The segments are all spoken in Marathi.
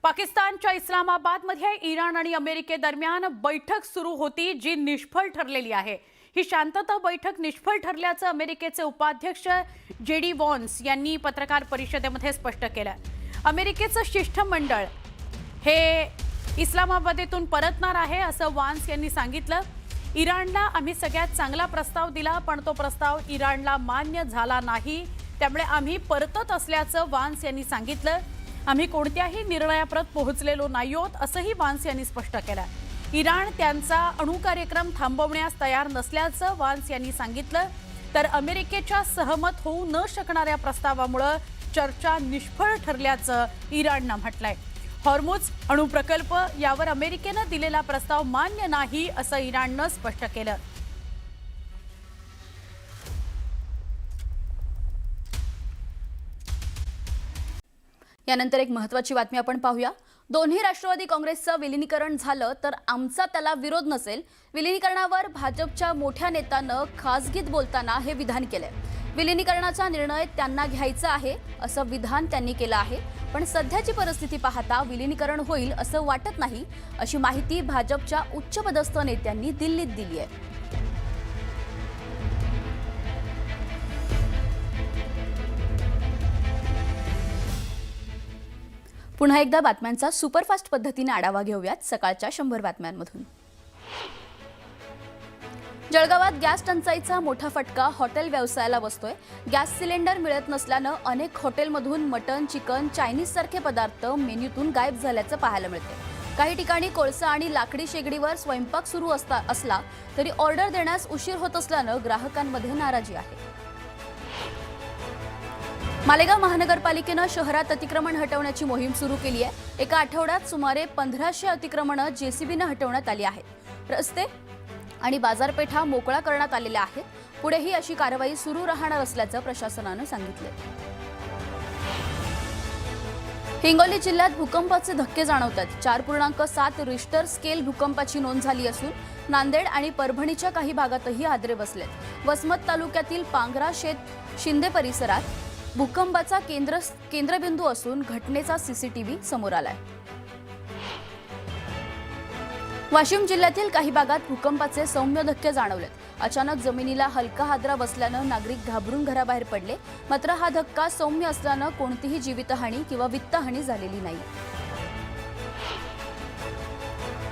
पाकिस्तानच्या इस्लामाबादमध्ये इराण आणि अमेरिकेदरम्यान बैठक सुरू होती, जी निष्फळ ठरलेली आहे। ही शांतता बैठक निष्फळ ठरल्याचं अमेरिकेचे उपाध्यक्ष जेडी व्हान्स यांनी पत्रकार परिषदेमध्ये स्पष्ट केलं। अमेरिकेचं शिष्टमंडळ हे इस्लामाबादेतून परतणार आहे असं व्हान्स यांनी सांगितलं। इराणला आम्ही सगळ्यात चांगला प्रस्ताव दिला, पण तो प्रस्ताव इराणला मान्य झाला नाही, त्यामुळे आम्ही परतत असल्याचं व्हान्स यांनी सांगितलं। आम्ही कोणत्याही निर्णयाप्रत पोहोचलेलो नाही आहोत असंही व्हान्स यांनी स्पष्ट केलं। इराण त्यांचा अणुकार्यक्रम थांबवण्यास तयार नसल्याचं व्हान्स यांनी सांगितलं। तर अमेरिकेच्या सहमत होऊ न शकणाऱ्या प्रस्तावामुळे चर्चा निष्फळ ठरल्याचं इराणनं म्हटलंय। हॉर्मुझ अणुप्रकल्प यावर अमेरिकेनं दिलेला प्रस्ताव मान्य नाही असं इराणनं स्पष्ट केलं। यानंतर एक महत्त्वाची बातमी आपण पाहूया। दोन्ही राष्ट्रवादी काँग्रेसचं विलीनीकरण झालं तर आमचा त्याला विरोध नसेल। विलीनीकरणावर भाजपच्या मोठ्या नेत्यानं खासगीत बोलताना हे विधान केलंय। विलीनीकरणाचा निर्णय त्यांना घ्यायचा आहे असं विधान त्यांनी केलं आहे, पण सध्याची परिस्थिती पाहता विलीनीकरण होईल असं वाटत नाही, अशी माहिती भाजपच्या उच्चपदस्थ नेत्यांनी दिल्लीत दिली आहे। पुन्हा एकदा बातम्यांचा सुपरफास्ट पद्धतीने आढावा घेऊयात सकाळच्या 100 बातम्यांमधून। जळगावात गॅस टंचाईचा मोठा फटका हॉटेल व्यवसायाला बसतोय। गॅस सिलेंडर मिळत नसल्यानं अनेक हॉटेलमधून मटण, चिकन, चायनीज सारखे पदार्थ मेन्यूतून गायब झाल्याचं पाहायला मिळते। काही ठिकाणी कोळसा आणि लाकडी शेगडीवर स्वयंपाक सुरू असला तरी ऑर्डर देण्यास उशीर होत असल्यानं ग्राहकांमध्ये नाराजी आहे। मालेगाव महानगरपालिकेनं शहरात अतिक्रमण हटवण्याची मोहीम सुरू केली आहे। एका आठवड्यात सुमारे 1500 अतिक्रमणं जेसीबीने हटवण्यात आली आहेत। रस्ते आणि बाजारपेठा मोकळा करण्यात आलेल्या आहेत। पुढेही अशी कारवाई सुरू राहणार असल्याचं प्रशासनानं सांगितलं। हिंगोली जिल्ह्यात भूकंपाचे धक्के जाणवतात। 4.7 रिश्टर स्केल भूकंपाची नोंद झाली असून नांदेड आणि परभणीच्या काही भागातही हादरे बसलेत। वसमत तालुक्यातील पांगरा शिंदे परिसरात भूकंपाचा केंद्रबिंदू असून घटनेचा सीसीटीव्ही समोर आलाय। वाशिम जिल्ह्यातील काही भागात भूकंपाचे सौम्य धक्के जाणवलेत। अचानक जमिनीला हलका हादरा बसल्यानं नागरिक घाबरून घराबाहेर पडले, मात्र हा धक्का सौम्य असल्यानं कोणतीही जीवितहानी किंवा वित्तहानी झालेली नाही।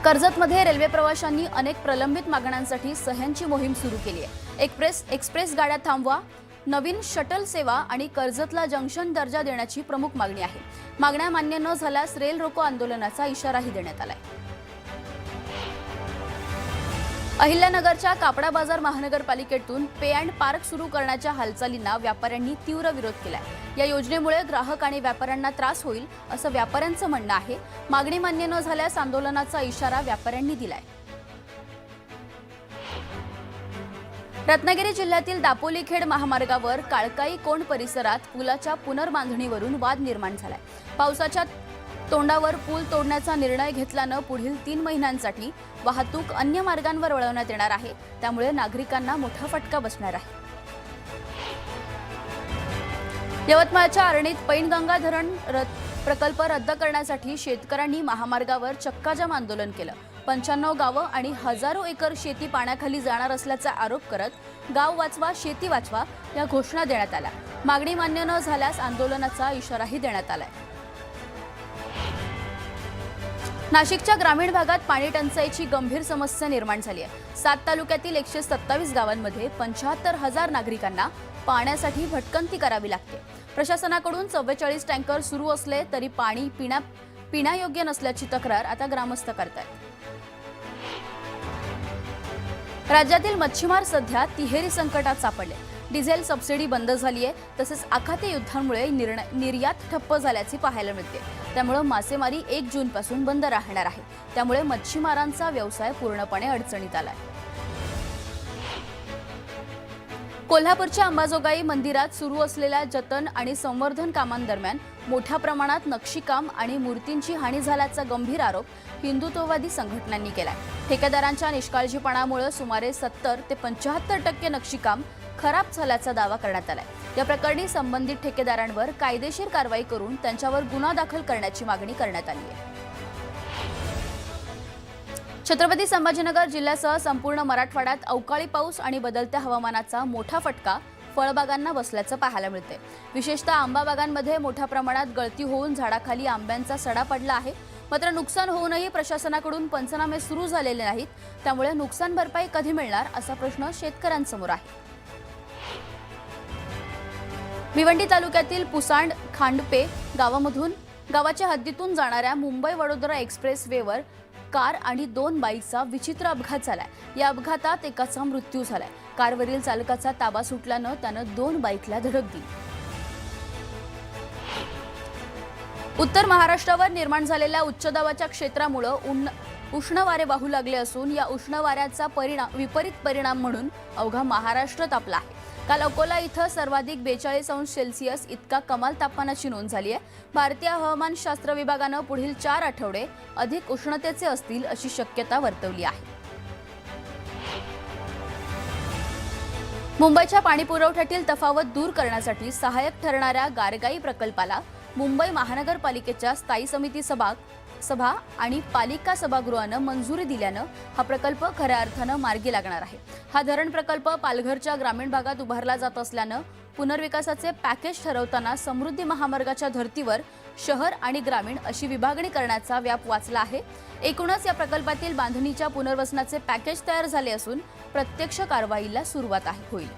कर्जतमध्ये रेल्वे प्रवाशांनी अनेक प्रलंबित मागण्यांसाठी सह्यांची मोहीम सुरू केली आहे। एक्सप्रेस गाड्या थांबवा, नवीन शटल सेवा आणि कर्जतला जंक्शन दर्जा देण्याची प्रमुख मागणी आहे। मागण्या मान्य न झाल्यास रेल रोको आंदोलनाचा इशाराही देण्यात आलाय। अहिल्यानगरच्या कापडा बाजार महानगरपालिकेतून पे अँड पार्क सुरू करण्याच्या हालचालींना व्यापाऱ्यांनी तीव्र विरोध केलाय। या योजनेमुळे ग्राहक आणि व्यापाऱ्यांना त्रास होईल असं व्यापाऱ्यांचं म्हणणं आहे। मागणी मान्य न झाल्यास आंदोलनाचा इशारा व्यापाऱ्यांनी दिलाय। रत्नागिरी जिल्ह्यातील दापोलीखेड महामार्गावर काळकाई कोंड परिसरात पुलाच्या पुनर्बांधणीवरून वाद निर्माण झालाय। पावसाच्या तोंडावर पूल तोडण्याचा निर्णय घेतल्यानं पुढील 3 महिन्यांसाठी वाहतूक अन्य मार्गांवर वळवण्यात येणार आहे, त्यामुळे नागरिकांना मोठा फटका बसणार आहे। यवतमाळच्या अरणीत पैनगंगा धरण प्रकल्प रद्द करण्यासाठी शेतकऱ्यांनी महामार्गावर चक्काजाम आंदोलन केलं। 95 गावं आणि हजारो एकर शेती पाण्याखाली जाणार असल्याचा आरोप करत गाव वाचवा शेती वाचवा या घोषणा देण्यात आल्या। मागणी मान्य न झाल्यास आंदोलनाचा इशाराही देण्यात आलाय। नाशिकच्या ग्रामीण भागात पाणी टंचाईची गंभीर समस्या निर्माण झाली आहे। 7 तालुक्यातील 127 गावांमध्ये 75,000 नागरिकांना पाण्यासाठी भटकंती करावी लागते। प्रशासनाकडून 44 टँकर सुरू असले तरी पाणी पिण्यायोग्य नसल्याची तक्रार आता ग्रामस्थ करतात। राज्यातील मच्छीमार सध्या तिहेरी संकटात सापडले। डिझेल सबसिडी बंद झाली आहे, तसेच आखाती युद्धामुळे निर्यात ठप्प झाल्याचे पाहायला मिळते। त्यामुळे मासेमारी 1 जूनपासून बंद राहणार आहे, त्यामुळे मच्छीमारांचा व्यवसाय पूर्णपणे अडचणीत आलाय। कोल्हापूरच्या अंबाजोगाई मंदिरात सुरू असलेल्या जतन आणि संवर्धन कामांदरम्यान मोठ्या प्रमाणात नक्षीकाम आणि मूर्तींची हानी झाल्याचा गंभीर आरोप हिंदुत्ववादी संघटनांनी केलाय। ठेकेदारांच्या निष्काळजीपणामुळे सुमारे 70 ते 75% नक्षीकाम खराब झाल्याचा दावा करण्यात आलाय। या प्रकरणी संबंधित ठेकेदारांवर कायदेशीर कारवाई करून त्यांच्यावर गुन्हा दाखल करण्याची मागणी करण्यात आली आहे। छत्रपती संभाजीनगर जिल्ह्यासह संपूर्ण मराठवाड्यात अवकाळी पाऊस आणि बदलत्या हवामानाचा मोठा फटका फळबागांना बसल्याचं पाहायला मिळते। विशेषतः आंबा बागांमध्ये मोठ्या प्रमाणात गळती होऊन झाडाखाली आंब्यांचा सडा पडला आहे। मात्र नुकसान होऊनही प्रशासनाकडून पंचनामे सुरू झालेले नाहीत, त्यामुळे नुकसान भरपाई कधी मिळणार असा प्रश्न शेतकऱ्यांसमोर आहे। भिवंडी तालुक्यातील पुसांड खांडपे गावाच्या हद्दीतून जाणाऱ्या मुंबई वडोदरा एक्सप्रेस वेवर कार आणि 2 बाईकचा विचित्र अपघात झालाय। या अपघातात एकाचा मृत्यू झालाय। कारवरील चालकाचा ताबा सुटल्यानं त्यानं 2 बाईकला धडक दिली। उत्तर महाराष्ट्रावर निर्माण झालेल्या उच्च दाबाच्या क्षेत्रामुळे उष्ण वारे वाहू लागले असून या उष्ण वाऱ्याचा विपरीत परिणाम म्हणून अवघा महाराष्ट्र तापला आहे। काल अकोला इथं सर्वाधिक 42 अंश सेल्सिअस इतका कमाल तापमानाची नोंद झाली आहे। भारतीय हवामानशास्त्र विभागानं पुढील 4 आठवडे अधिक उष्णतेचे असतील अशी शक्यता वर्तवली आहे। मुंबईच्या पाणीपुरवठ्यातील तफावत दूर करण्यासाठी सहाय्यक ठरणाऱ्या गारगाई प्रकल्पाला मुंबई महानगरपालिकेच्या स्थायी समिती सभा आणि पालिका सभागृहानं मंजुरी दिल्यानं हा प्रकल्प खऱ्या अर्थानं मार्गी लागणार आहे। हा धरण प्रकल्प पालघरच्या ग्रामीण भागात उभारला जात असल्यानं पुनर्विकासाचे पॅकेज ठरवताना समृद्धी महामार्गाच्या धर्तीवर शहर आणि ग्रामीण अशी विभागणी करण्याचा व्याप वाचला आहे। एकूणच या प्रकल्पातील बांधणीच्या पुनर्वसनाचे पॅकेज तयार झाले असून प्रत्यक्ष कारवाईला सुरुवात होईल।